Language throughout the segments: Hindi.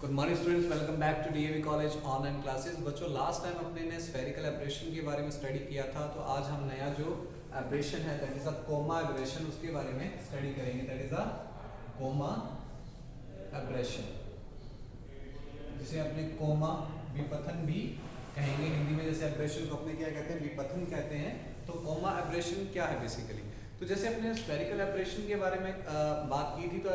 Good morning students, welcome back to DAV college online classes. बच्चों, लास्ट टाइम अपने ने स्फेरिकल एब्रेशन के बारे में स्टडी किया था, तो आज हम नया जो एब्रेशन है that is a coma aberration, उसके बारे में स्टडी करेंगे। That is a coma aberration, जिसे अपने कोमा विपथन भी कहेंगे हिंदी में। जैसे एब्रेशन को अपने क्या कहते हैं, विपथन कहते हैं। तो कोमा एब्रेशन क्या है बेसिकली? तो जैसे अपने स्फेरिकल एब्रेशन के बारे में बात की थी, तो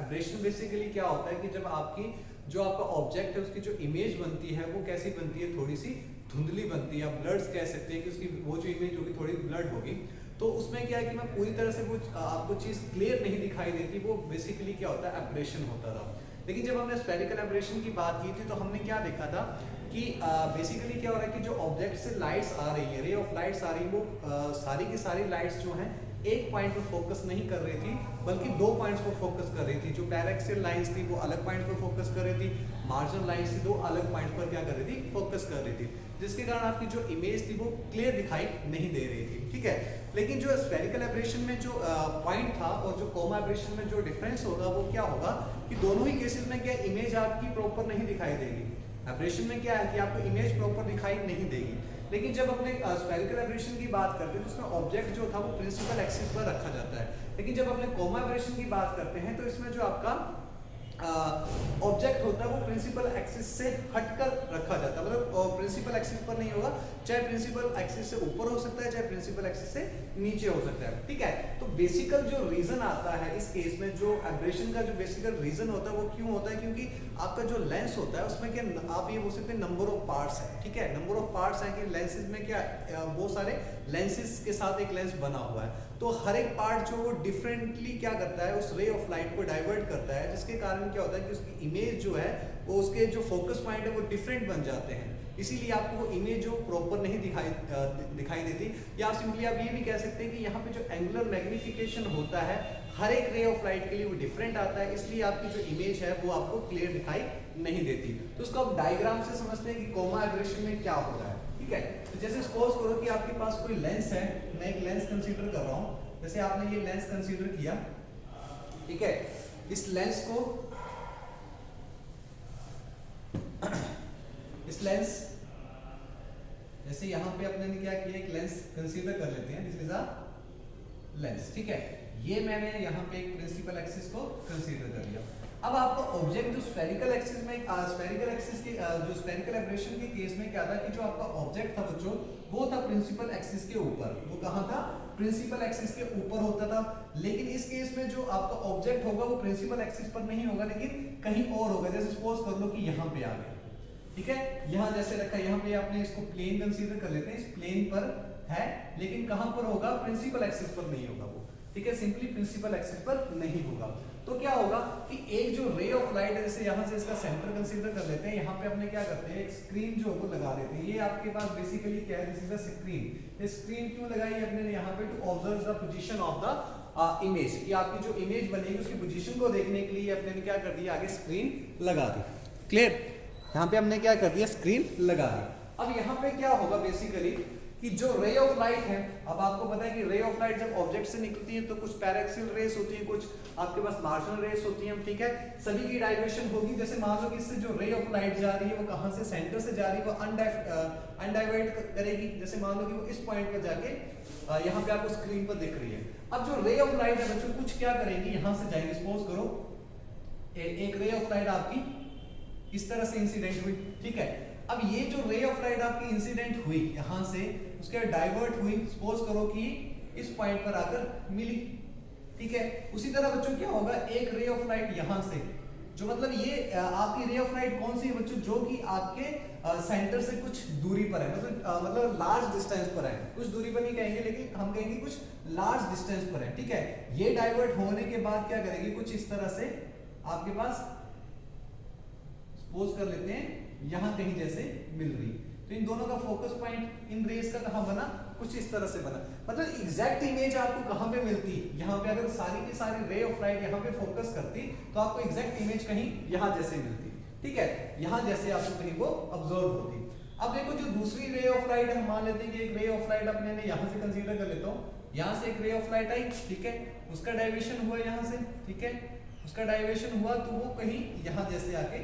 एब्रेशन बेसिकली क्या होता है कि जब आपकी जो आपका ऑब्जेक्ट है उसकी जो इमेज बनती है वो कैसी बनती है, थोड़ी सी धुंधली बनती है, आप ब्लर्स कह सकते हैं कि उसकी वो जो इमेज होगी थोड़ी ब्लर्ड होगी। तो उसमें क्या है कि मैं पूरी तरह से वो आपको चीज़ क्लियर नहीं दिखाई देती, वो बेसिकली क्या होता है, एब्रेशन होता था। लेकिन जब हमने स्फेरिकल एब्रेशन की बात की थी तो हमने क्या देखा था कि बेसिकली क्या हो रहा है कि जो ऑब्जेक्ट से लाइट्स आ रही है, रे ऑफ लाइट्स आ रही है, वो सारी की सारी लाइट्स जो हैं एक पॉइंट पर फोकस नहीं कर रही थी, बल्कि दो पॉइंट्स पर फोकस कर रही थी। जो पैराक्सियल लाइंस थी वो अलग पॉइंट पर फोकस कर रही थी, मार्जिनल लाइंस थी दो अलग पॉइंट पर क्या कर रही थी, फोकस कर रही थी, जिसके कारण आपकी जो इमेज थी वो क्लियर दिखाई नहीं दे रही थी। ठीक है, लेकिन जो स्फेरिकल एब्रेशन में जो पॉइंट था और जो कोमा एब्रेशन में जो डिफरेंस होगा वो क्या होगा कि दोनों ही केसेस में क्या इमेज आपकी प्रॉपर नहीं दिखाई देगी। एब्रेशन में क्या है कि आपको इमेज प्रॉपर दिखाई नहीं देगी, लेकिन जब अपने स्फेरिकल एब्रेशन की बात करते हैं तो उसमें ऑब्जेक्ट जो था वो प्रिंसिपल एक्सिस पर रखा जाता है। लेकिन जब अपने कोमा एब्रेशन की बात करते हैं तो इसमें जो आपका ऑब्जेक्ट होता है वो प्रिंसिपल एक्सिस से हटकर रखा जाता है, मतलब प्रिंसिपल एक्सिस पर नहीं होगा, चाहे प्रिंसिपल एक्सिस से ऊपर हो सकता है, चाहे प्रिंसिपल एक्सिस से नीचे हो सकता है। ठीक है, तो बेसिकल जो रीजन आता है इस केस में, जो एब्रेशन का जो बेसिकल रीजन होता है वो क्यों होता है, क्योंकि आपका जो लेंस होता है उसमें क्या आप ये बोल सकते हैं नंबर ऑफ पार्ट्स है। ठीक है, नंबर ऑफ पार्ट्स है कि लेंसेज में क्या बहुत सारे लेंसेज के साथ एक लेंस बना हुआ है, तो हर एक पार्ट जो वो डिफरेंटली क्या करता है, उस रे ऑफ लाइट को डाइवर्ट करता है, जिसके कारण क्या होता है कि उसकी इमेज जो है वो उसके जो फोकस पॉइंट है वो डिफरेंट बन जाते हैं। इसीलिए आपको वो इमेज जो प्रॉपर नहीं दिखाई देती। या सिंपली आप ये भी कह सकते हैं कि यहाँ पे जो एंगुलर मैग्निफिकेशन होता है हर एक रे ऑफ लाइट के लिए वो डिफरेंट आता है, इसलिए आपकी जो इमेज है वो आपको क्लियर दिखाई नहीं देती। तो उसको आप डायग्राम से समझते हैं कि कोमा एब्रेशन में क्या होता है। ठीक है, तो जैसे सपोज करो कि आपके पास कोई लेंस है, मैं एक लेंस कंसीडर कर रहा हूँ, जैसे आपने ये लेंस कंसीडर किया। ठीक है, इस लेंस को इस लेंस जैसे यहाँ पे अपने ने क्या किया, एक लेंस कंसीडर कर लेते हैं, दिस इज अ लेंस। ठीक है, ये मैंने यहाँ पे एक प्रिंसिपल एक्सिस को कंसीडर कर लिया। अब आपका ऑब्जेक्ट जो स्फेरिकल एक्सिस में स्फेरिकल एक्सिस के जो स्फेरिकल एब्रेशन के केस में क्या था कि जो आपका ऑब्जेक्ट था बच्चों वो था प्रिंसिपल एक्सिस के ऊपर। वो कहाँ था? प्रिंसिपल एक्सिस के ऊपर होता था। लेकिन इस केस में जो आपका ऑब्जेक्ट होगा वो प्रिंसिपल एक्सिस पर नहीं होगा, लेकिन कहीं और होगा। जैसे सपोज कर लो कि यहाँ पे आ गया। ठीक है, यहाँ जैसे रखा, यहाँ पे आपने इसको प्लेन कंसीडर कर लेते हैं, इस प्लेन पर है, लेकिन कहाँ पर होगा? प्रिंसिपल एक्सिस पर नहीं होगा वो। ठीक है, सिंपली प्रिंसिपल एक्सिस पर नहीं होगा। तो क्या होगा कि एक जो रे ऑफ लाइट है, जैसे यहाँ से इसका सेंटर कंसीडर कर लेते हैं, यहाँ पे अपने क्या करते हैं, एक स्क्रीन जो वो लगा देते हैं। ये आपके पास बेसिकली क्या है, दिस इज अ स्क्रीन। ये स्क्रीन क्यों लगाई है अपने यहाँ पे? To observe the position of the image, कि आपकी जो इमेज बनेगी उसकी पोजीशन को देखने के लिए अपने ने क्या कर दिया, आगे स्क्रीन लगा दी। क्लियर? यहाँ पे हमने क्या कर दिया, स्क्रीन लगा दी। अब यहाँ पे क्या होगा बेसिकली कि जो रे ऑफ लाइट है, अब आपको पता है कि रे ऑफ लाइट जब ऑब्जेक्ट से निकलती है तो कुछ पैराक्सियल रेस होती है, कुछ आपके पास मार्जिनल रेस होती है। ठीक है, सभी की डायरेक्शन होगी। जैसे मान लो कि इससे जो रे ऑफ लाइट जा रही है वो कहाँ से, सेंटर से जा रही है, वो अनडाइवर्ट करेगी। जैसे मान लो कि वो इस पॉइंट पर जाके यहाँ पे आपको स्क्रीन पर दिख रही है। अब जो रे ऑफ लाइट है बच्चों कुछ क्या करेंगी, यहाँ से जाएंगे। सपोज करो एक रे ऑफ लाइट आपकी इस तरह से इंसिडेंट हुई। ठीक है, अब ये जो रे ऑफ लाइट आपकी इंसिडेंट हुई यहाँ से, उसके डाइवर्ट हुई, सपोज करो कि इस पॉइंट पर आकर मिली। ठीक है, उसी तरह बच्चों क्या होगा, एक रे ऑफ लाइट यहाँ से, जो मतलब ये आपकी रे ऑफ लाइट कौन सी है बच्चों, जो कि आपके सेंटर से कुछ दूरी पर है, मतलब लार्ज डिस्टेंस पर है। कुछ दूरी पर नहीं कहेंगे, लेकिन हम कहेंगे कुछ लार्ज डिस्टेंस पर है। ठीक है, ये डाइवर्ट होने के बाद क्या करेगी, कुछ इस तरह से आपके पास सपोज कर लेते हैं यहां कहीं जैसे मिल रही, तो इन दोनों का फोकस पॉइंट इन रेस का कहां बना, कुछ इस तरह से बना। मतलब एग्जैक्ट इमेज आपको कहां पे मिलती, यहाँ पे अगर सारी की सारी रे ऑफ लाइट यहाँ पे फोकस करती तो आपको एग्जैक्ट इमेज कहीं यहाँ जैसे मिलती। ठीक है, यहाँ जैसे आपको कहीं वो ऑब्जर्व होती। अब देखो जो दूसरी रे ऑफ लाइट हम मान लेते हैं कि एक रे ऑफ लाइट अपने ने यहाँ से कंसीडर कर लेता हूँ, यहाँ से एक रे ऑफ लाइट आई। ठीक है, उसका डाइवर्शन हुआ यहाँ से। ठीक है, उसका डाइवर्शन हुआ तो वो कहीं यहाँ जैसे आके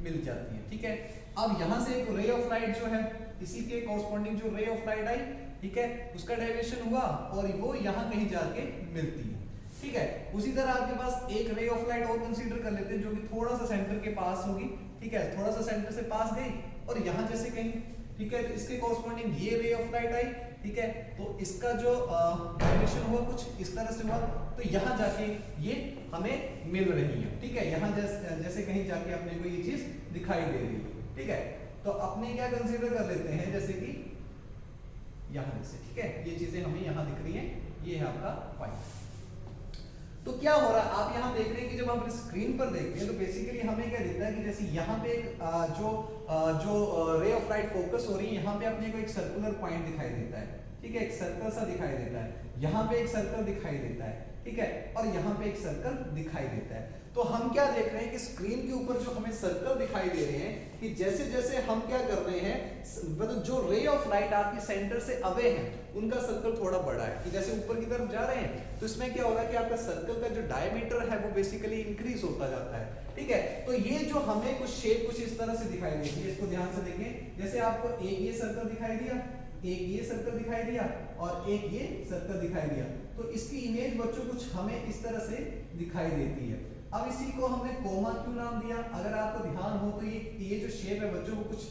मिल जाती है। ठीक है, अब यहाँ से एक रे ऑफ लाइट जो है, इसी के कॉरस्पॉन्डिंग जो रे ऑफ लाइट आई, ठीक है, उसका डेविएशन हुआ और वो यहाँ कहीं जाके मिलती है। ठीक है, उसी तरह आपके पास एक रे ऑफ लाइट और कंसीडर कर लेते हैं जो कि थोड़ा सा सेंटर के पास होगी। ठीक है, थोड़ा सा सेंटर से पास गई और यहाँ जैसे कहीं, ठीक है, तो इसके कॉरस्पॉन्डिंग ये रे ऑफ लाइट आई। ठीक है, तो इसका जो डायरेक्शन हुआ कुछ इस तरह से हुआ, तो यहाँ जाके ये हमें मिल रही है। ठीक है, यहाँ जैसे कहीं जाके अपने को ये चीज दिखाई दे रही है। ठीक है, तो अपने क्या कंसीडर कर लेते हैं, जैसे कि यहाँ जैसे, ठीक है, ये चीजें हमें यहाँ दिख रही है, ये है आपका पॉइंट। तो क्या हो रहा है, आप यहाँ देख रहे हैं कि जब हम स्क्रीन पर देखते हैं तो बेसिकली हमें क्या दिखता है कि जैसे यहाँ पे जो रे ऑफ लाइट फोकस हो रही है, यहाँ पे अपने को एक सर्कुलर पॉइंट दिखाई देता है। ठीक है, एक सर्कल सा दिखाई देता है, यहाँ पे एक सर्कल दिखाई देता है। ठीक है, और यहाँ पे एक सर्कल दिखाई देता है। तो हम क्या देख रहे हैं कि स्क्रीन के ऊपर जो हमें सर्कल दिखाई दे रहे हैं, कि जैसे जैसे हम क्या कर रहे हैं, मतलब जो रे ऑफ लाइट आपके सेंटर से अवे हैं उनका सर्कल थोड़ा बड़ा है, कि जैसे ऊपर की तरफ जा रहे हैं तो इसमें क्या होगा कि आपका सर्कल का जो डायमीटर है वो बेसिकली इंक्रीज होता जाता है। ठीक है, तो ये जो हमें कुछ शेप कुछ इस तरह से दिखाई देती है, इसको ध्यान से देखें। जैसे आपको एक ये सर्कल दिखाई दिया, एक ये सर्कल दिखाई दिया और एक ये सर्कल दिखाई दिया, तो इसकी इमेज बच्चों कुछ हमें इस तरह से दिखाई देती है। अब इसी को हमने कोमा क्यों नाम दिया, अगर आपको ध्यान हो तो ये जो शेप है बच्चों वो कुछ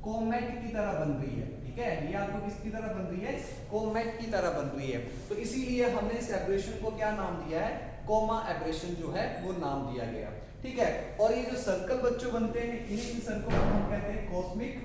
कोमेट की तरह बन रही है। ठीक है, ये आपको किसकी तरह बन रही है, कोमेट की तरह बन रही है। तो इसीलिए हमने इस एब्रेशन को क्या नाम दिया है, कोमा एब्रेशन जो है वो नाम दिया गया। ठीक है, और ये जो सर्कल बच्चों बनते हैं, इन्हीं सर्कल को हम कहते हैं कॉस्मिक।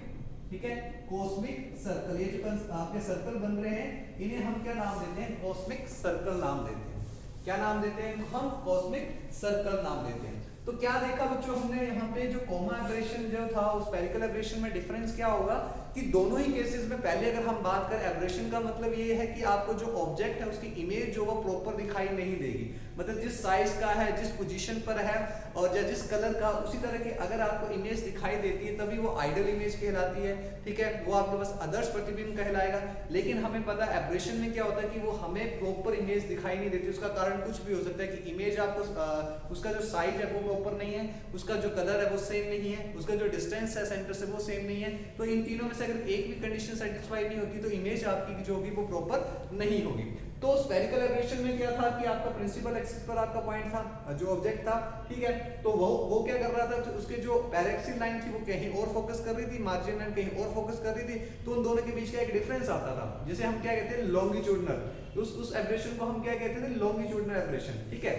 ठीक है, कॉस्मिक सर्कल, ये जो आपके सर्कल बन रहे हैं इन्हें हम क्या नाम देते हैं, कॉस्मिक सर्कल नाम देते हैं। क्या नाम देते हैं, हम कॉस्मिक सर्कल नाम देते हैं। तो क्या देखा बच्चों हमने यहाँ पे, जो कोमा एब्रेशन जो था उस स्फेरिकल एब्रेशन में डिफरेंस क्या होगा कि दोनों ही केसेस में पहले अगर हम बात करें, एब्रेशन का मतलब ये है कि आपको जो ऑब्जेक्ट है उसकी इमेज जो वो प्रॉपर दिखाई नहीं देगी, मतलब जिस साइज का है, जिस पोजीशन पर है और जिस कलर का, उसी तरह की अगर आपको इमेज दिखाई देती है तभी वो आइडल इमेज कहलाती है। ठीक है, वो आपके पास आदर्श प्रतिबिंब कहलाएगा। लेकिन हमें पता है एब्रेशन में क्या होता है कि वो हमें प्रॉपर इमेज दिखाई नहीं देती। उसका कारण कुछ भी हो सकता है कि इमेज आपको उसका जो साइज है वो प्रॉपर नहीं है, उसका जो कलर है वो सेम नहीं है, उसका जो डिस्टेंस है सेंटर से वो सेम नहीं है। तो इन तीनों में से अगर एक भी कंडीशन सेटिस्फाई नहीं होती तो इमेज आपकी जो होगी वो प्रॉपर नहीं होगी। तो स्फेरिकल एब्रेशन में क्या था कि आपका प्रिंसिपल एक्सिस पर आपका पॉइंट था, जो ऑब्जेक्ट था। ठीक है, तो वो क्या कर रहा था, तो उसके जो पैरेक्सिल लाइन थी वो कहीं और फोकस कर रही थी, मार्जिन लाइन कहीं और फोकस कर रही थी, तो उन दोनों के बीच का एक डिफरेंस आता था, जिसे हम क्या कहते हैं, लॉन्गिट्यूडनल। उस एब्रेशन को हम क्या कहते थे, लॉन्गिट्यूडनल एब्रेशन। ठीक है,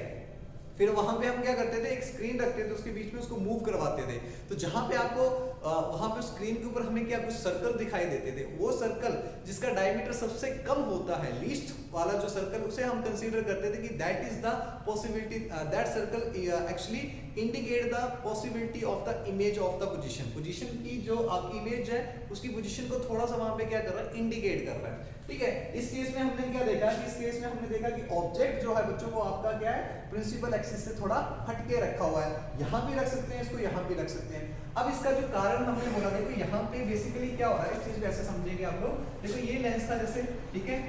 फिर वहां पे हम क्या करते थे, एक स्क्रीन रखते थे, उसके बीच में उसको मूव करवाते थे। तो जहां पे आपको वहां पे स्क्रीन के ऊपर हमें क्या कुछ सर्कल दिखाई देते थे, वो सर्कल जिसका डायमीटर सबसे कम होता है, लीस्ट वाला जो सर्कल, उसे हम कंसीडर करते थे कि that is the possibility, that circle actually indicate the possibility of the image of the position की जो आपकी इमेज है उसकी पोजीशन को थोड़ा सा वहां पे क्या कर रहा है, इंडिकेट कर रहा है। ठीक है, इस केस में हमने क्या देखा कि इस केस में हमने देखा कि ऑब्जेक्ट जो है बच्चों को आपका क्या है, प्रिंसिपल एक्सिस से थोड़ा हटके रखा हुआ है। यहाँ भी रख सकते हैं इसको, यहाँ भी रख सकते हैं। अब इसका जो कारण हमने बोला, देखो यहाँ पे बेसिकली क्या हो रहा है, इस चीज को ऐसे समझेंगे आप लोग। देखो ये लेंस था जैसे, ठीक है,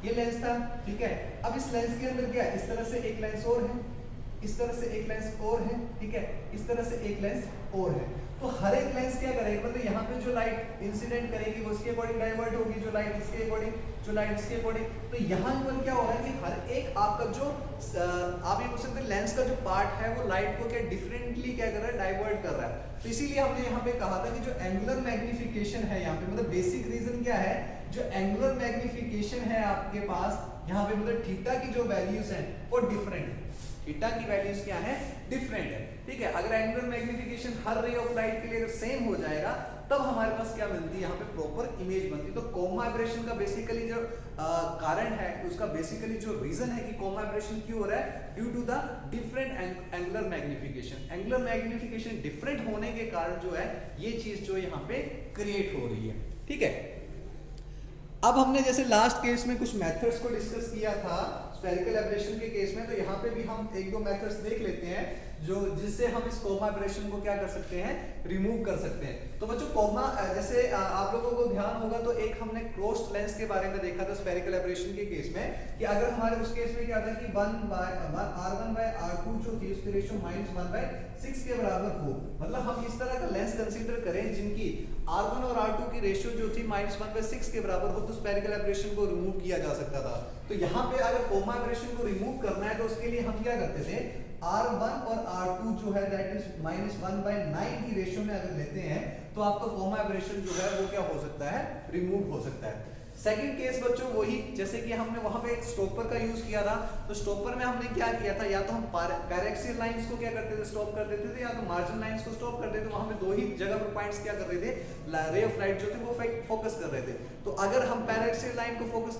ये लेंस था। ठीक है, अब इस लेंस के अंदर क्या, इस तरह से एक लेंस और है, इस तरह से एक लेंस और है। ठीक है, इस तरह से एक लेंस और है। तो हर एक लेंस क्या करेगा, मतलब यहाँ पे जो लाइट इंसिडेंट करेगी वो इसके अकॉर्डिंग डाइवर्ट होगी, जो लाइट इसके अकॉर्डिंग, जो लाइट इसके अकॉर्डिंग। तो यहाँ पर क्या हो रहा है कि हर एक आपका जो आप ये बोल सकते हैं लेंस का जो पार्ट है वो लाइट को क्या डिफरेंटली क्या कर रहा है, डाइवर्ट कर रहा है। तो इसीलिए हमने यहाँ पे कहा था कि जो एंगुलर मैग्निफिकेशन है यहाँ पे, मतलब बेसिक रीजन क्या है, जो एंगुलर मैग्निफिकेशन है आपके पास यहाँ पे, मतलब थीटा की जो वैल्यूज हैं वो डिफरेंट है, थीटा की वैल्यूज क्या है, डिफरेंट है। ठीक है, अगर angular magnification her ray of light के लिए अगर सेम हो जाएगा तब हमारे पास क्या मिलती है, यहाँ पे प्रॉपर इमेज बनती है। तो कोमा एब्रेशन का बेसिकली जो कारण है, उसका बेसिकली जो रीजन है कि कोमा एब्रेशन क्यों हो रहा है, due to the different angular magnification. Angular magnification different होने के कारण जो है ये चीज जो यहाँ पे क्रिएट हो रही है। ठीक है, अब हमने जैसे लास्ट केस में कुछ मेथड्स को डिस्कस किया था स्फेरिकल एब्रेशन के केस में, तो यहाँ पे भी हम एक दो मेथड्स देख लेते हैं जो जिससे हम इस कोमा एब्रेशन को क्या कर सकते हैं, रिमूव कर सकते हैं। तो बच्चों कोमा जैसे आप लोगों को ध्यान होगा तो एक हमने क्रॉस्ड लेंस के बारे में देखा था स्फेरिकल एब्रेशन के केस में कि अगर हमारे उस केस में क्या था कि R1/R2 जो थी उसकी रेशियो -1/6 के बराबर हो, मतलब हम इस तरह का लेंस कंसीडर करें जिनकी R1 और R2 की रेशियो जो थी -1/6 के बराबर हो, तो स्फेरिकल एब्रेशन को रिमूव किया जा सकता था। तो यहाँ पे अगर कोमा एब्रेशन को रिमूव करना है तो उसके लिए हम क्या करते थे, R1 और R2 जो है दैट इज -1/9 की रेशियो में अगर लेते हैं तो आपका कोमा एब्रेशन जो है वो क्या हो सकता है, रिमूव हो सकता है। सेकंड केस बच्चों वही जैसे कि हमने वहां पे एक स्टॉपर का यूज किया था, तो स्टॉपर में हमने क्या किया था, या तो हम पैरेक्सियल लाइंस को क्या करते थे, स्टॉप कर देते थे, या तो मार्जिन लाइंस को स्टॉप कर देते थे। वहां पे दो ही जगह पर पॉइंट्स क्या कर रहे थे, रे ऑफ लाइट जो थे वो फोकस कर रहे थे। तो अगर हम पैरेक्सियल लाइन को फोकस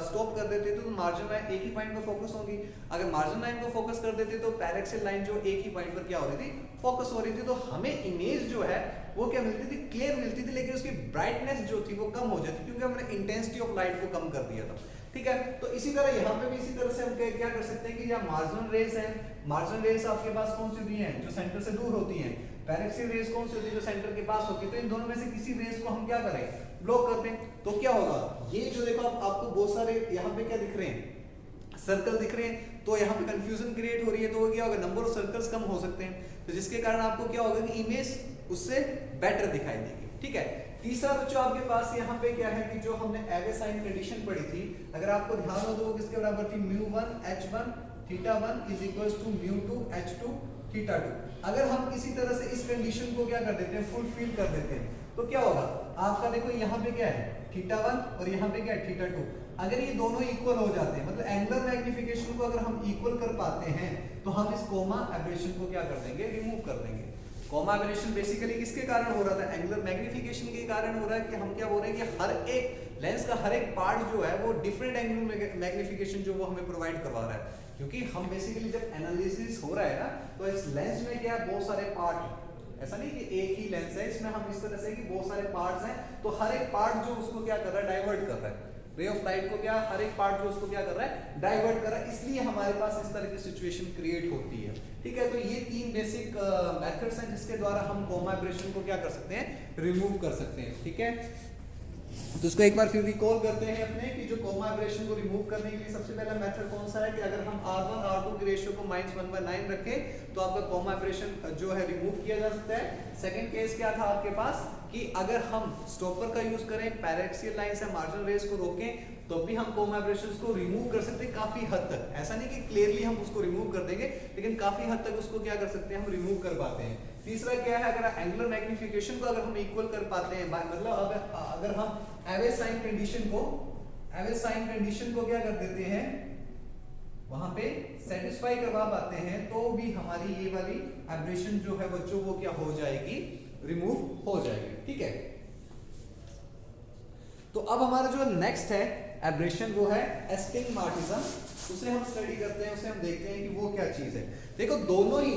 स्टॉप कर देते तो मार्जिन लाइन एक ही पॉइंट पर फोकस होगी। अगर मार्जिन लाइन को फोकस कर देते तो पैरेक्सियल लाइन जो एक ही पॉइंट पर क्या हो रही थी, फोकस हो रही थी। तो हमें इमेज जो है वो क्या मिलती थी, क्लियर मिलती थी, लेकिन उसकी ब्राइटनेस जो थी वो कम हो जाती क्योंकि हमने इंटेंसिटी ऑफ लाइट को कम कर दिया था। ठीक है, तो इसी तरह यहाँ पे भी इसी तरह से हम क्या कर सकते हैं कि यहाँ मार्जिनल रेज है, मार्जिनल रेज आपके पास कौन सी होती हैं, जो सेंटर से दूर होती हैं। पैरेक्सियल रेज कौन सी होती है, जो सेंटर के पास होती है। तो इन दोनों में से किसी रेज को हम क्या करें, ब्लॉक कर दें। तो क्या होगा, ये जो देखो आपको बहुत सारे यहाँ पे क्या दिख रहे हैं, सर्कल दिख रहे हैं, तो यहाँ पे कंफ्यूजन क्रिएट हो रही है। तो क्या होगा, नंबर ऑफ सर्कल्स कम हो सकते हैं, तो जिसके कारण आपको क्या होगा कि इमेज उससे बेटर दिखाई देगी। ठीक है, तीसरा बच्चों आपके पास यहाँ पे क्या है कि जो हमने एवे साइन कंडीशन पढ़ी थी, अगर आपको ध्यान हो तो वो किसके बराबर थी, μ1 h1 θ1 = μ2 h2 θ2। अगर हम किसी तरह से इस कंडीशन को क्या कर देते हैं, फुलफिल कर देते हैं, तो क्या होगा आपका, देखो यहाँ पे क्या है θ1 और यहाँ पे क्या है θ2। अगर ये दोनों इक्वल हो जाते हैं, मतलब एंगुलर मैग्निफिकेशन को अगर हम इक्वल कर पाते हैं, तो हम इस कोमा एब्रेशन को क्या कर देंगे, रिमूव कर देंगे। कोमा एब्रेशन बेसिकली किसके कारण हो रहा था, एंगुलर मैग्निफिकेशन के कारण हो रहा है कि हम क्या बोल रहे हैं कि हर एक लेंस का हर एक पार्ट जो है वो डिफरेंट एंगुलर मैग्निफिकेशन जो वो हमें प्रोवाइड करवा रहा है। क्योंकि हम बेसिकली जब एनालिसिस हो रहा है ना, तो इस लेंस में क्या है, बहुत सारे पार्ट हैं। ऐसा नहीं कि एक ही लेंस है, इसमें हम इस तरह से कि बहुत सारे पार्ट्स हैं, तो हर एक पार्ट जो उसको क्या कर रहा है, डाइवर्ट कर रहा है रे ऑफ लाइट को, क्या हर एक पार्ट जो उसको क्या कर रहा है, डाइवर्ट कर रहा है। इसलिए हमारे पास इस तरह की सिचुएशन क्रिएट होती है। ठीक है, तो ये तीन बेसिक मेथड्स हैं जिसके द्वारा हम कोमा एब्रेशन को क्या कर सकते हैं, रिमूव कर सकते हैं। ठीक है, तो इसको एक बार फिर रिकॉल करते हैं अपने कि जो कोमा एब्रेशन को रिमूव करने के लिए सबसे पहला मेथड कौन सा है कि अगर हम R1 R2 की रेशियो को -1/9 रखें तो आपका कोमा एब्रेशन जो है रिमूव किया जा सकता है। सेकंड केस क्या था आपके पास कि अगर हम स्टॉपर का यूज करें, पैरेक्सियल लाइन से मार्जिनल रेज को रोकें, तो भी हम कोमा एब्रेशंस को रिमूव कर सकते हैं काफी हद तक। ऐसा नहीं कि क्लियरली हम उसको रिमूव कर देंगे, लेकिन काफी हद तक उसको क्या कर सकते हैं, हम रिमूव कर पाते हैं। तीसरा क्या है, अगर एंगुलर मैग्निफिकेशन को अगर हम इक्वल कर पाते हैं, मतलब अगर हम एवे साइन कंडीशन को क्या कर देते हैं, वहां पे सेटिस्फाई करवा पाते हैं, तो भी हमारी ये वाली एब्रेशन जो है बच्चों वो क्या हो जाएगी, रिमूव हो जाएगी। ठीक है, तो अब हमारा जो नेक्स्ट है एब्रेशन वो है एस्टिग्माटिज्म। उसे हम स्टडी करते हैं, उसे हम देखते हैं कि वो क्या चीज है। देखो दोनों ही,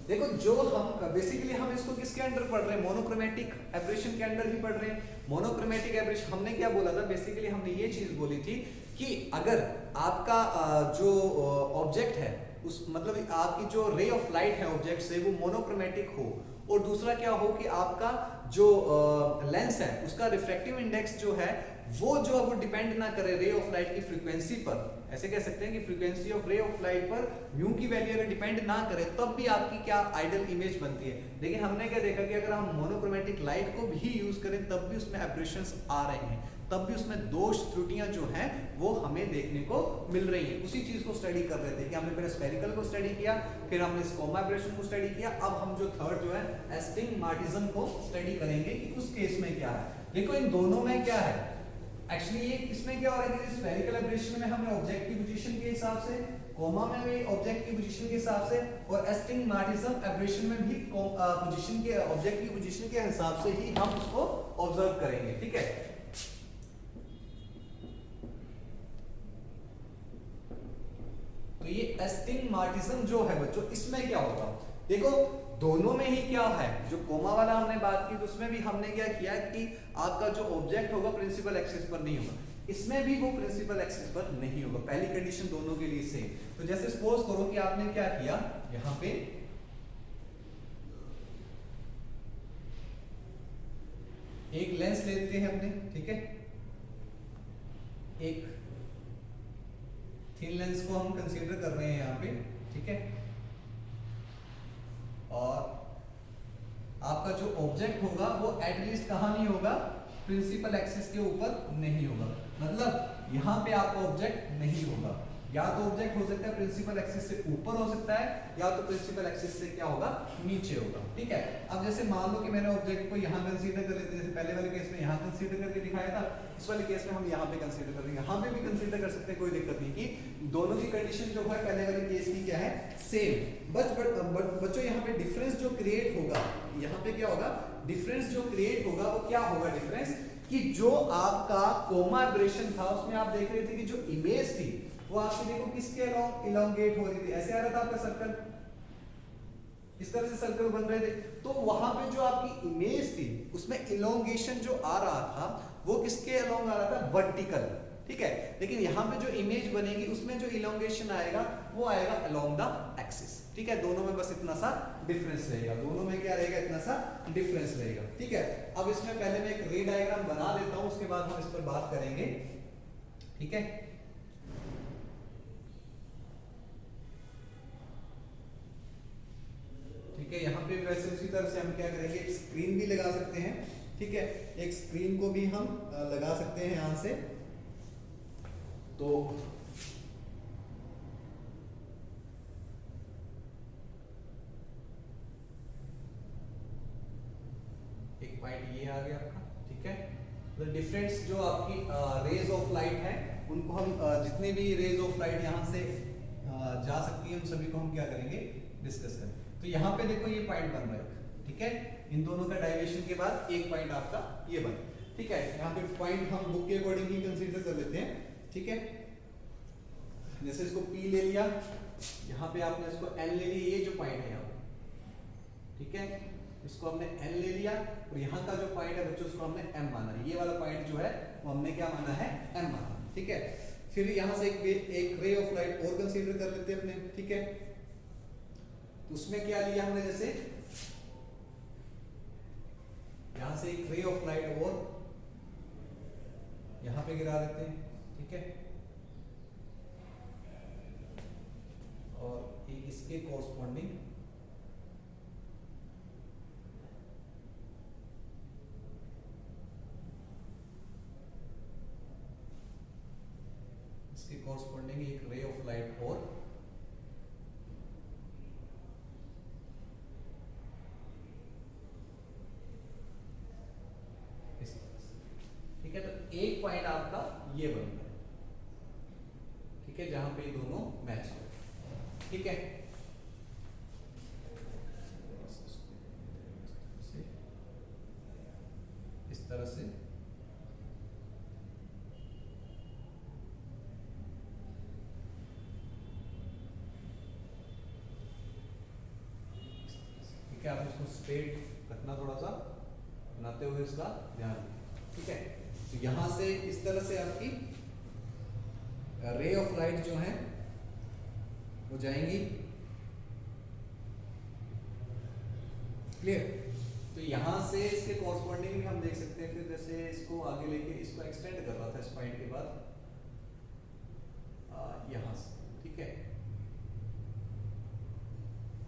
देखो जो हम बेसिकली हम इसको किसके अंडर पढ़ रहे हैं, मोनोक्रोमेटिक एब्रेशन के अंडर ही पढ़ रहे हैं। मोनोक्रोमेटिक एब्रेशन हमने क्या बोला था, बेसिकली हमने ये चीज बोली थी कि अगर आपका जो ऑब्जेक्ट है उस मतलब आपकी जो रे ऑफ लाइट है ऑब्जेक्ट से वो मोनोक्रोमेटिक हो, और दूसरा क्या हो कि आपका जो लेंस है उसका रिफ्रैक्टिव इंडेक्स जो है वो जो है वो डिपेंड ना करे रे ऑफ लाइट की फ्रीक्वेंसी पर। ऐसे कह सकते हैं कि frequency of ray of light पर म्यू की वैल्यू अगर डिपेंड ना करे तब भी आपकी क्या आइडल इमेज बनती है। लेकिन हमने क्या देखा कि अगर हम मोनोक्रोमेटिक लाइट को भी यूज करें तब भी उसमें एब्रेशंस आ रहे हैं, तब भी उसमें दोष त्रुटियां जो हैं वो हमें देखने को मिल रही है। उसी चीज को स्टडी कर रहे थे कि हमने पहले स्फेरिकल को स्टडी किया, फिर हमने कोमा एब्रेशन को स्टडी किया, अब हम जो थर्ड जो है एस्टिग्माटिज्म को स्टडी करेंगे कि उस केस में क्या है। देखो इन दोनों में क्या है, एक्चुअली ये इसमें क्या हो रहा है कि स्फेरिकल एब्रेशन में हमने ऑब्जेक्ट की पोजीशन के हिसाब से, कोमा में भी ऑब्जेक्ट की पोजीशन के हिसाब से, और एस्टिग्माटिज्म एब्रेशन में भी पोजीशन के ऑब्जेक्ट की पोजीशन के हिसाब से ही हम उसको ऑब्जर्व करेंगे। ठीक है, तो ये एस्टिग्माटिज्म जो है बच्चों, इसमें क्या होगा, देखो दोनों में ही क्या है, जो कोमा वाला हमने बात की तो उसमें भी हमने क्या किया कि आपका जो ऑब्जेक्ट होगा प्रिंसिपल एक्सिस पर नहीं होगा, इसमें भी वो प्रिंसिपल एक्सिस पर नहीं होगा। पहली कंडीशन दोनों के लिए सेम। तो जैसे सपोज करो कि आपने क्या किया, यहां पे एक लेंस लेते हैं हमने, ठीक है, एक थिन लेंस को हम कंसीडर कर रहे हैं यहां पे, ठीक है, और आपका जो ऑब्जेक्ट होगा वो एटलीस्ट कहां नहीं होगा, प्रिंसिपल एक्सिस के ऊपर नहीं होगा। मतलब यहां पे आपका ऑब्जेक्ट नहीं होगा, या तो ऑब्जेक्ट हो सकता है प्रिंसिपल एक्सिस से ऊपर हो सकता है, या तो प्रिंसिपल एक्सिस से क्या होगा, नीचे होगा, ठीक है। अब जैसे मान लो कि मैंने ऑब्जेक्ट को यहां कंसीडर कर लेते, जैसे पहले वाले केस में यहां कंसीडर करके दिखाया था, इस वाले केस में हम यहां पे कंसीडर कर लेंगे, यहां पे भी कंसीडर कर सकते हैं, कोई दिक्कत नहीं कि दोनों की कंडीशन जो है पहले वाले केस की क्या है, सेम। बच्चों यहाँ पे डिफरेंस जो क्रिएट होगा, यहाँ पे क्या होगा, डिफरेंस जो क्रिएट होगा वो क्या होगा, डिफरेंस कि जो आपका कोमा एब्रेशन था उसमें आप देख रहे थे कि जो इमेज थी वो आपके देखो किसके अलोंग इलोंगेट हो रही थी, ऐसे आ रहा था आपका सर्कल, इस तरह से सर्कल बन रहे थे, तो वहां पे जो आपकी इमेज थी उसमें इलोंगेशन जो आ रहा था वो किसके अलोंग आ रहा था, वर्टिकल, ठीक है। लेकिन यहाँ पे जो इमेज बनेगी उसमें जो इलोंगेशन आएगा वो आएगा अलोंग द एक्सिस, ठीक है। दोनों में बस इतना सा डिफरेंस रहेगा, दोनों में क्या रहेगा, इतना सा डिफरेंस रहेगा, ठीक है। अब इसमें पहले मैं एक रे डायग्राम बना देता हूं, उसके बाद हम इस पर बात करेंगे, ठीक है। ठीक है, यहाँ पे वैसे उसी तरह से हम क्या करेंगे, एक स्क्रीन भी लगा सकते हैं, ठीक है, एक स्क्रीन को भी हम लगा सकते हैं यहां से। तो एक पॉइंट ये आ गया आपका, ठीक है। तो डिफरेंस जो आपकी रेज ऑफ लाइट है उनको हम जितने भी रेज ऑफ लाइट यहाँ से जा सकती है उन सभी को हम क्या करेंगे, डिस्कस करेंगे। तो यहाँ पे देखो ये पॉइंट बन रहा है, ठीक है, इन दोनों का डाइवेशन के बाद एक पॉइंट आपका ये बना, ठीक है। यहाँ पे पॉइंट हम बुक के अकॉर्डिंग ही कंसीडर कर लेते हैं, ठीक है। जैसे इसको P ले लिया, यहाँ पे आपने इसको N ले लिया, ये जो पॉइंट है यहाँ, ठीक है, इसको हमने N ले लिया, और यहाँ का जो पॉइंट है बच्चों उसको हमने M माना, ये वाला पॉइंट जो है वो हमने क्या माना है, M माना, ठीक है। फिर यहाँ से एक रे ऑफ लाइट और कंसीडर कर लेते हैं अपने, ठीक है। तो उसमें क्या लिया हमने, जैसे यहां से एक रे ऑफ लाइट और यहां पे गिरा देते हैं, ठीक है, और एक इसके कॉरस्पॉन्डिंग एक रे ऑफ लाइट और इस तरह से, ठीक है। तो एक पॉइंट आपका ये बन गया, ठीक है, जहां पे दोनों मैच हो, ठीक है। इस तरह से आप इसको स्ट्रेट रखना, थोड़ा सा बनाते हुए इसका ध्यान, ठीक है। तो यहां से इस तरह से आपकी रे ऑफ लाइट जो है वो जाएंगी, क्लियर। तो यहां से इसके कॉरस्पॉन्डिंग भी हम देख सकते हैं, फिर जैसे इसको आगे लेके इसको एक्सटेंड कर रहा था इस पॉइंट के बाद यहां से, ठीक है,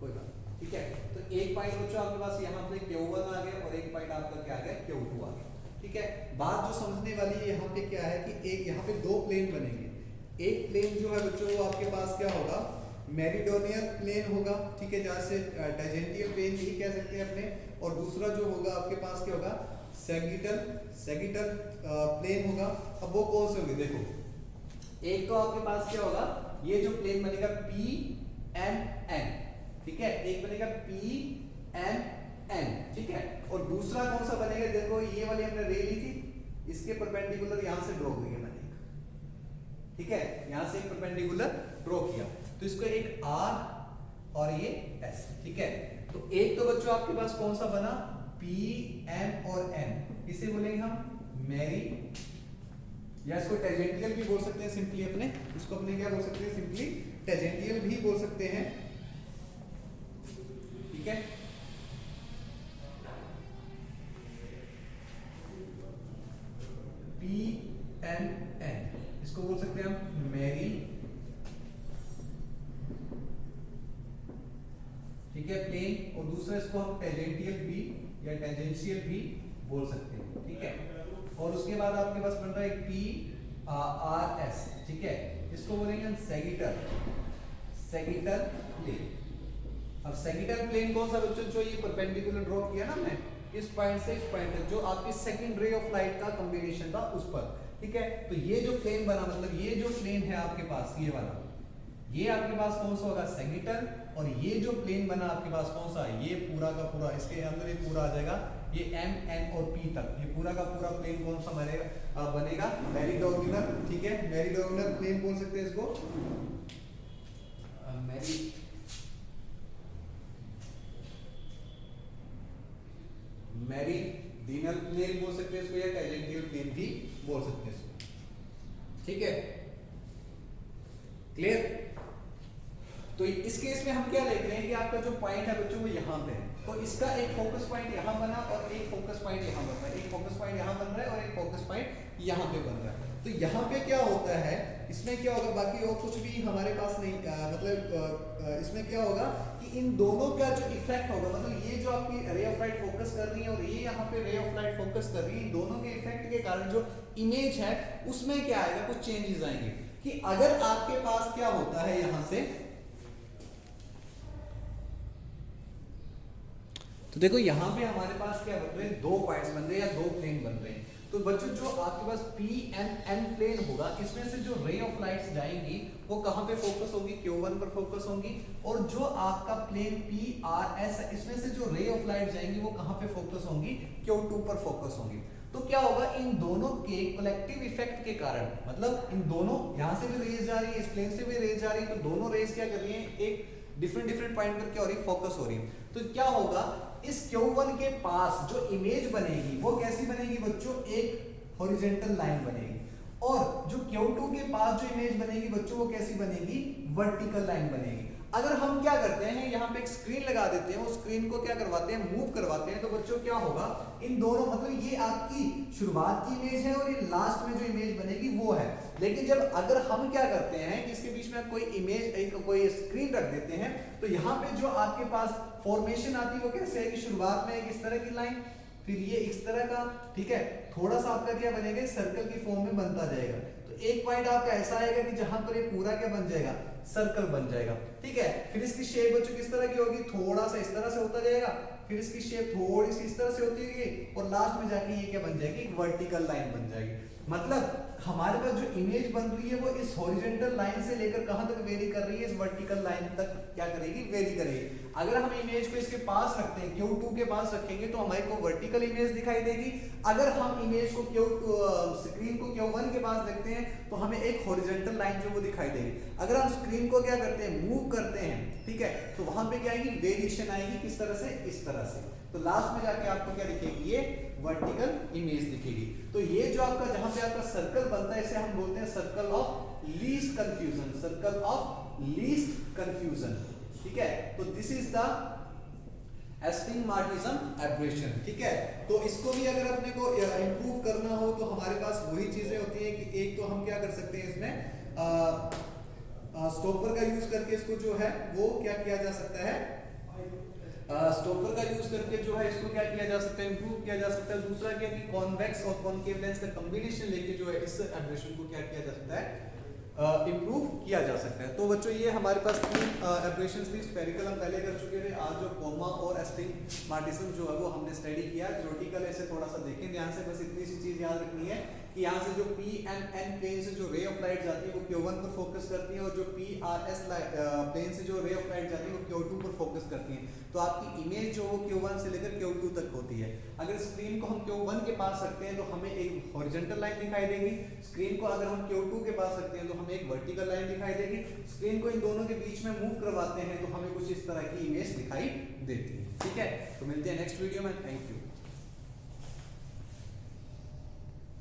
कोई बात, ठीक है। तो एक पॉइंट बच्चों आपके पास यहाँ पे Q1 आ गया और एक पॉइंट आपका क्या आ गया, Q2 आ गया, ठीक है। बात जो समझने वाली है यहाँ पे क्या है कि एक यहाँ पे दो प्लेन बनेंगे, एक प्लेन जो है बच्चों वो आपके पास क्या होगा, मेरिडोनियल प्लेन होगा, ठीक है, जहाँ से टेंजेंटियल प्लेन ही कह सकते हैं अपने, और दूसरा जो होगा आपके पास क्या होगा, सैगिटल प्लेन होगा। अब वो कौन से होंगे, देखो एक तो आपके पास क्या होगा, ये जो प्लेन बनेगा PMN, ठीक है, एक बनेगा PMN, ठीक है, और दूसरा कौन सा बनेगा, देखो ये वाली हमने रे ली थी, इसके परपेंडिकुलर यहां से ड्रॉ करेंगे मैंने, ठीक है, यहां से एक परपेंडिकुलर ड्रॉ किया, तो इसको एक R और ये S, ठीक है। तो एक तो बच्चों आपके पास कौन सा बना, P, M और N, इसे बोलेंगे हम मैरी, या इसको टेजेंटियल भी बोल सकते हैं सिंपली, अपने इसको अपने क्या बोल सकते हैं सिंपली, टेजेंटियल भी बोल सकते हैं, ठीक है। P, M, N, इसको बोल सकते हैं हम मैरी, ठीक है, प्लेन, और दूसरा इसको हम टेजेंटियल भी या टेंजेंशियल भी बोल सकते हैं, ठीक है। और उसके बाद आपके पास बन रहा है P, R, S, ठीक है, इसको बोलेंगे हम सेगिटल, सेगिटल प्लेन। अब सेगिटल प्लेन कौन सा बच्चों, जो ये परपेंडिकुलर ड्रॉ किया ना हमने, इस पॉइंट से इस पॉइंट तक, जो आपकी सेकंड रे ऑफ लाइट का कॉम्बिनेशन था उस पर, ठीक है। तो ये जो प्लेन बना, मतलब ये जो प्लेन है आपके पास, ये वाला, ये आपके पास कौन सा होगा, सेगिटल, और ये जो प्लेन बना आपके पास कौन सा, ये पूरा का पूरा, इसके अंदर ये पूरा आ जाएगा, ये M, N और P तक, ये पूरा का पूरा प्लेन कौन सा बनेगा, मेरीडोगुलर, ठीक है, मेरीडोगुलर प्लेन बोल सकते हैं इसको, मेरीडियनल प्लेन बोल सकते हैं इसको, या टेंजेंटियल प्लेन भी बोल सकते हैं इसको, ठीक है, क्लियर। तो इस केस में हम क्या देख रहे हैं कि आपका जो पॉइंट है बच्चों वो यहाँ पे है, तो इसका एक फोकस पॉइंट यहाँ बना और एक फोकस पॉइंट यहाँ बन रहा है, एक फोकस पॉइंट यहाँ बन रहा है और एक फोकस पॉइंट यहाँ पे बन रहा है। तो यहाँ पे क्या होता है, इसमें क्या होगा, बाकी और कुछ भी हमारे पास नहीं, मतलब इसमें क्या होगा कि इन दोनों का जो इफेक्ट होगा, मतलब ये जो आपकी रे ऑफ लाइट फोकस कर रही है और ये यहाँ पे रे ऑफ लाइट फोकस कर रही है, इन दोनों के इफेक्ट के कारण जो इमेज है उसमें क्या आएगा, कुछ चेंजेस आएंगे। कि अगर आपके पास क्या होता है यहां से, तो देखो यहां पे हमारे पास क्या बन रहे हैं, दो पॉइंट्स बन रहे हैं या दो प्लेन बन रहे हैं। तो बच्चों जो आपके पास P, M, N प्लेन होगा, इसमें से जो रे ऑफ लाइट्स जाएंगी वो कहां पे फोकस होगी, Q1 पर फोकस होंगी, और जो आपका प्लेन P, R, S है, इसमें से जो रे ऑफ लाइट जाएंगी वो कहां पे फोकस होंगी, Q2 पर फोकस होंगी। तो क्या होगा, इन दोनों के कलेक्टिव इफेक्ट के कारण, मतलब इन दोनों, यहां से भी रेज जा रही है, इस प्लेन से भी रेज जा रही है, तो दोनों रेज क्या कर रही है, एक डिफरेंट पॉइंट पर क्या हो रही है, फोकस हो रही है। तो क्या होगा, इस Q1 के पास जो इमेज बनेगी वो कैसी बनेगी बच्चों, एक हॉरिजॉन्टल लाइन बनेगी, और जो Q2 के पास जो इमेज बनेगी बच्चों वो कैसी बनेगी, वर्टिकल लाइन बनेगी। अगर हम क्या करते हैं, यहाँ पे एक स्क्रीन लगा देते हैं, उस स्क्रीन को क्या करवाते हैं, मूव करवाते हैं, तो बच्चों क्या होगा, इन दोनों, मतलब ये आपकी शुरुआत की इमेज है और ये लास्ट में जो इमेज बनेगी वो है। लेकिन जब अगर हम क्या करते हैं कि इसके बीच में कोई इमेज, कोई स्क्रीन रख देते हैं, तो यहाँ पे जो आपके पास फॉर्मेशन आती है वो कैसे है कि शुरुआत में एक इस तरह की लाइन, फिर ये इस तरह का, ठीक है, थोड़ा सा आपका क्या बनेगा, सर्कल की फॉर्म में बनता जाएगा। तो एक पॉइंट आपका ऐसा आएगा कि जहां पर ये पूरा क्या बन जाएगा, सर्कल बन जाएगा, ठीक है। फिर इसकी शेप बच्चों किस तरह की होगी, थोड़ा सा इस तरह से होता जाएगा, फिर इसकी शेप थोड़ी सी इस तरह से होती है, और लास्ट में जाके ये क्या बन जाएगी, एक वर्टिकल लाइन बन जाएगी। मतलब हमारे पास जो इमेज बन रही है वो इस हॉरिजॉन्टल लाइन से लेकर कहां तक वेरी कर रही है, इस वर्टिकल लाइन तक क्या करेगी, वेरी करेगी। अगर हम इमेज को इसके पास रखते हैं, Q2 के पास रखेंगे, तो हमारे को वर्टिकल इमेज दिखाई देगी। अगर हम इमेज को स्क्रीन को Q1 के पास रखते हैं तो हमें एक हॉरिजॉन्टल लाइन जो वो दिखाई देगी। अगर हम स्क्रीन को क्या करते हैं, मूव करते हैं, ठीक है, तो वहां पे क्या आएगी, वेरिएशन आएगी, किस तरह से, इस तरह से। तो लास्ट में जाके आपको क्या दिखेगी, ये वर्टिकल इमेज दिखेगी। तो ये जो आपका, जहां पे आपका सर्कल बनता है, इसे हम बोलते हैं circle of least confusion, circle of least confusion, ठीक है। तो दिस इज द एस्टिग्माटिज्म एब्रेशन, ठीक है। तो इसको भी अगर अपने को इंप्रूव करना हो तो हमारे पास वही चीजें होती हैं कि एक तो हम क्या कर सकते हैं, इसमें स्टॉपर का यूज करके इसको जो है वो क्या किया जा सकता है, स्टॉपर का यूज करके जो है इसको क्या किया जा सकता है, इंप्रूव किया जा सकता है। दूसरा क्या कि कॉन्वेक्स और कॉनकेव लेंस का कॉम्बिनेशन लेके जो है इस एब्रेशन को क्या किया जा सकता है, इंप्रूव किया जा सकता है। तो बच्चों ये हमारे पास तीन एब्रेशंस थी, स्फेरिकल हम पहले कर चुके थे, आज जो कोमा और एस्टिग्माटिज्म जो है वो हमने स्टडी किया। थ्योरेटिकल ऐसे थोड़ा सा देखें ध्यान से, बस इतनी सी चीज याद रखनी है कि यहाँ से जो पी एंड एन प्लेन से जो रे ऑफ लाइट जाती है वो Q1 पर फोकस करती है, और जो पी आर एस प्लेन से जो रे ऑफ लाइट जाती है वो Q2 पर फोकस करती है। तो आपकी इमेज जो वो Q1 से लेकर Q2 तक होती है। अगर स्क्रीन को हम Q1 के पास रखते हैं तो हमें एक हॉरिजॉन्टल लाइन दिखाई देगी, स्क्रीन को अगर हम Q2 के पास रखते हैं तो हमें एक वर्टिकल लाइन दिखाई देगी। स्क्रीन को इन दोनों के बीच में मूव करवाते हैं तो हमें कुछ इस तरह की इमेज दिखाई देती है। ठीक है, तो मिलते हैं नेक्स्ट वीडियो में। Thank you.